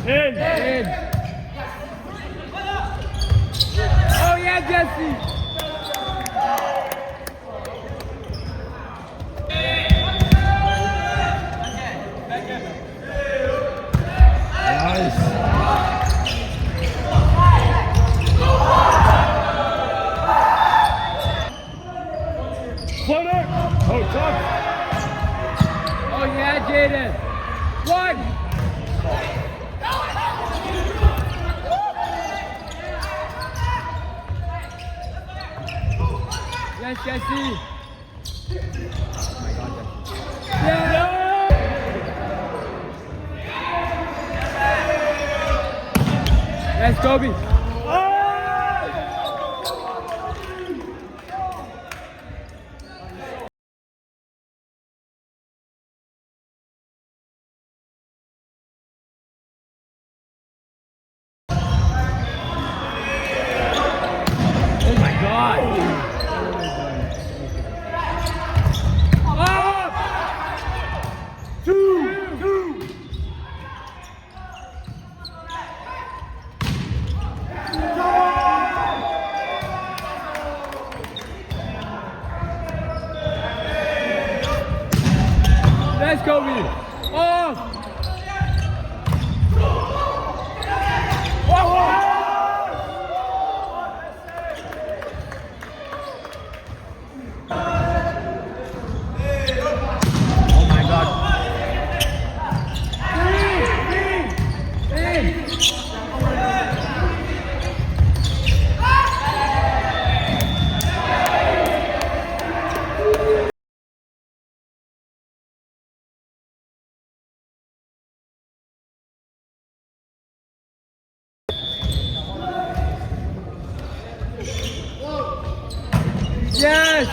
In. Oh yeah, Jesse. Corner! Oh, tough! Oh yeah, Jaden. One. Yes, Jesse. Oh my God, Jesse. Yeah. Yes, Kobe. Oh my God. Two! Let's go, Kobe. Off. Oh my God. Yes.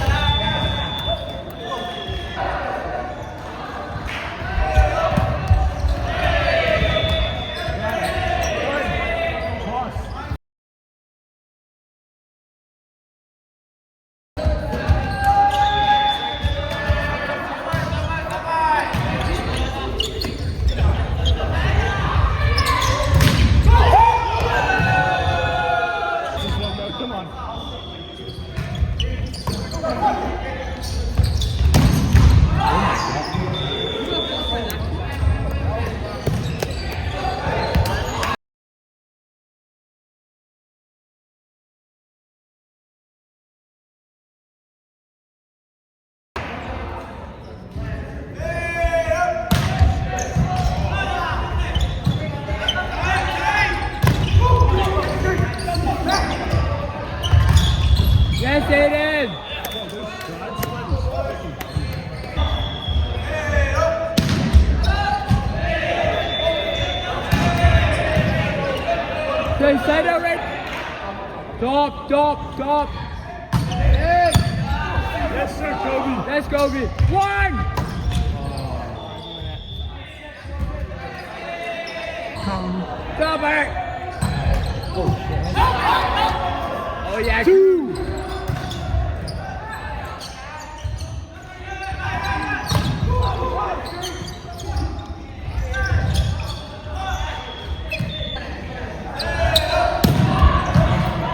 Come on. Yes, Aiden. Okay, side out right. Top. Hey. Yes, sir, Kobe. Let's go, Kobe. One. Stop it. Oh yeah. Two!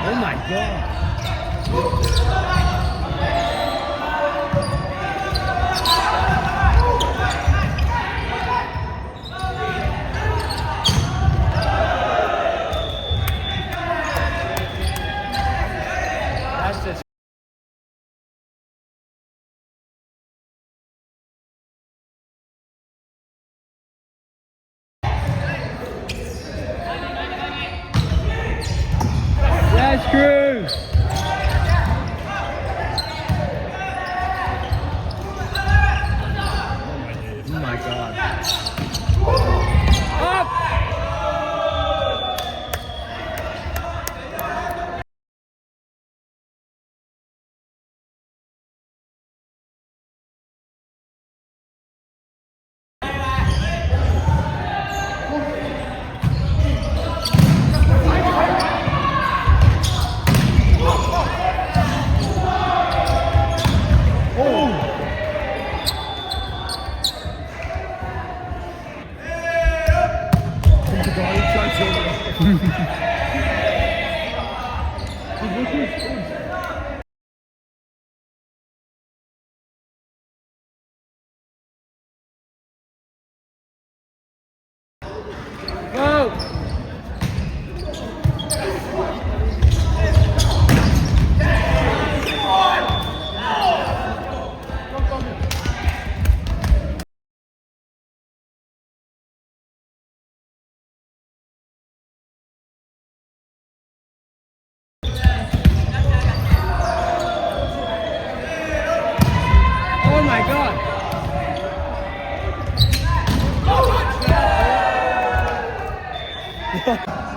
Oh my God. That's just. Yes, Cruz. Oh my God. Up.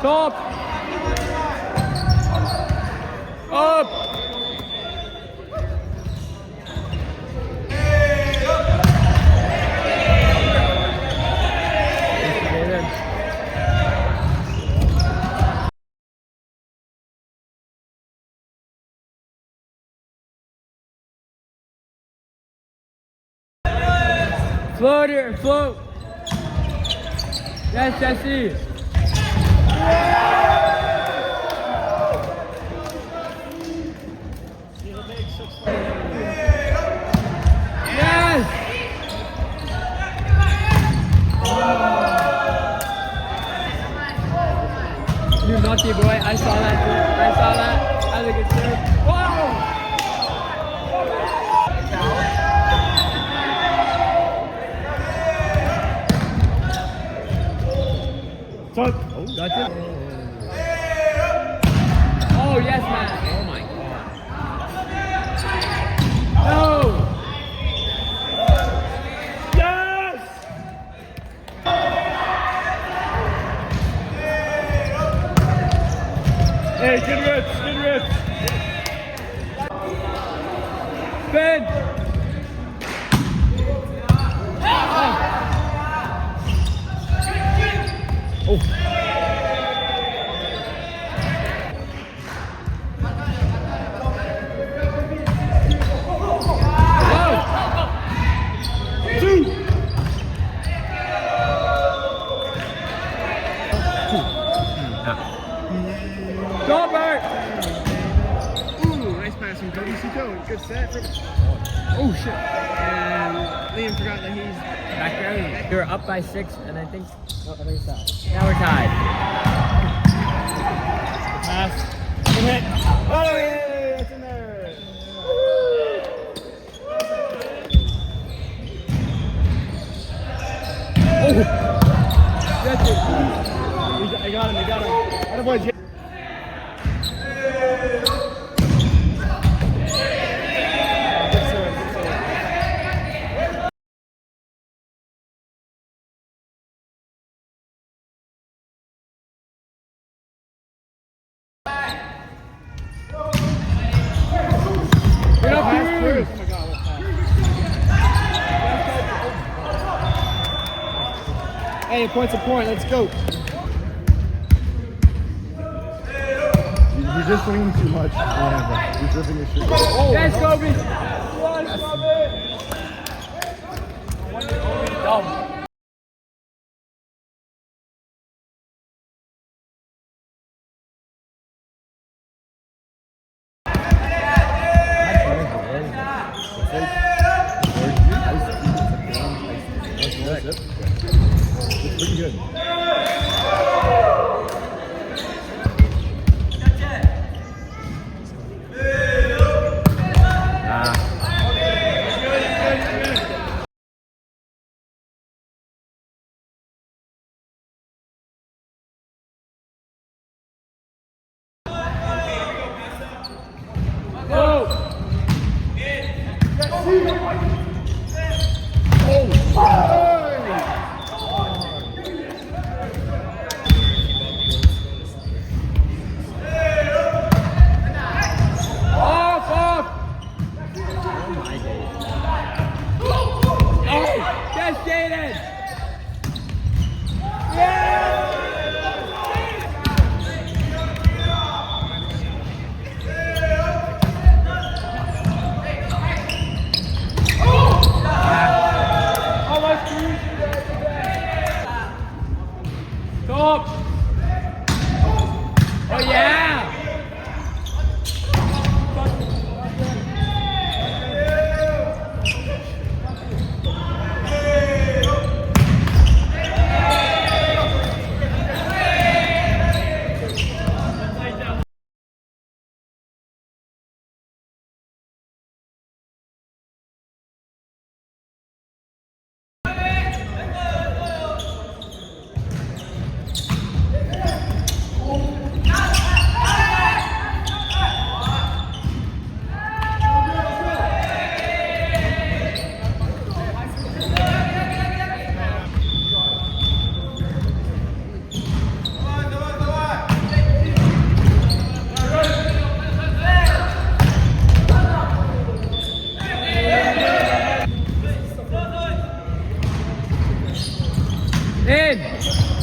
Top. Up. Floater, float. Yes, Jesse. Yes. You naughty boy. I saw that. I saw that. That was a good serve. Wow. Touch. Oh, got it. Oh, yes, man. Oh, my God. No. Yes! Hey, get ripped, get ripped. Spin. Oh. Go, Bert! Ooh, nice pass from Cody Suko. Good set. Oh, shit. And Liam forgot that he's Back there. They were up by 6, and I think it's tied. Now we're tied. Pass. Good hit. Oh, yeah, it's in there. That's it. I got him, I got him. Attaboy, Jay. Good serve, good serve. Get up Pass, here. Cruz. Oh my God, what pass. Hey, point's a point. Let's go. He's just swinging too much. Yeah, bro. He's ripping his shit. Oh, Yes, Kobe. Dumb. It's pretty good. Off, off. Oh, my days. Oh, yes, Jaden. Top. Oh, yeah. In.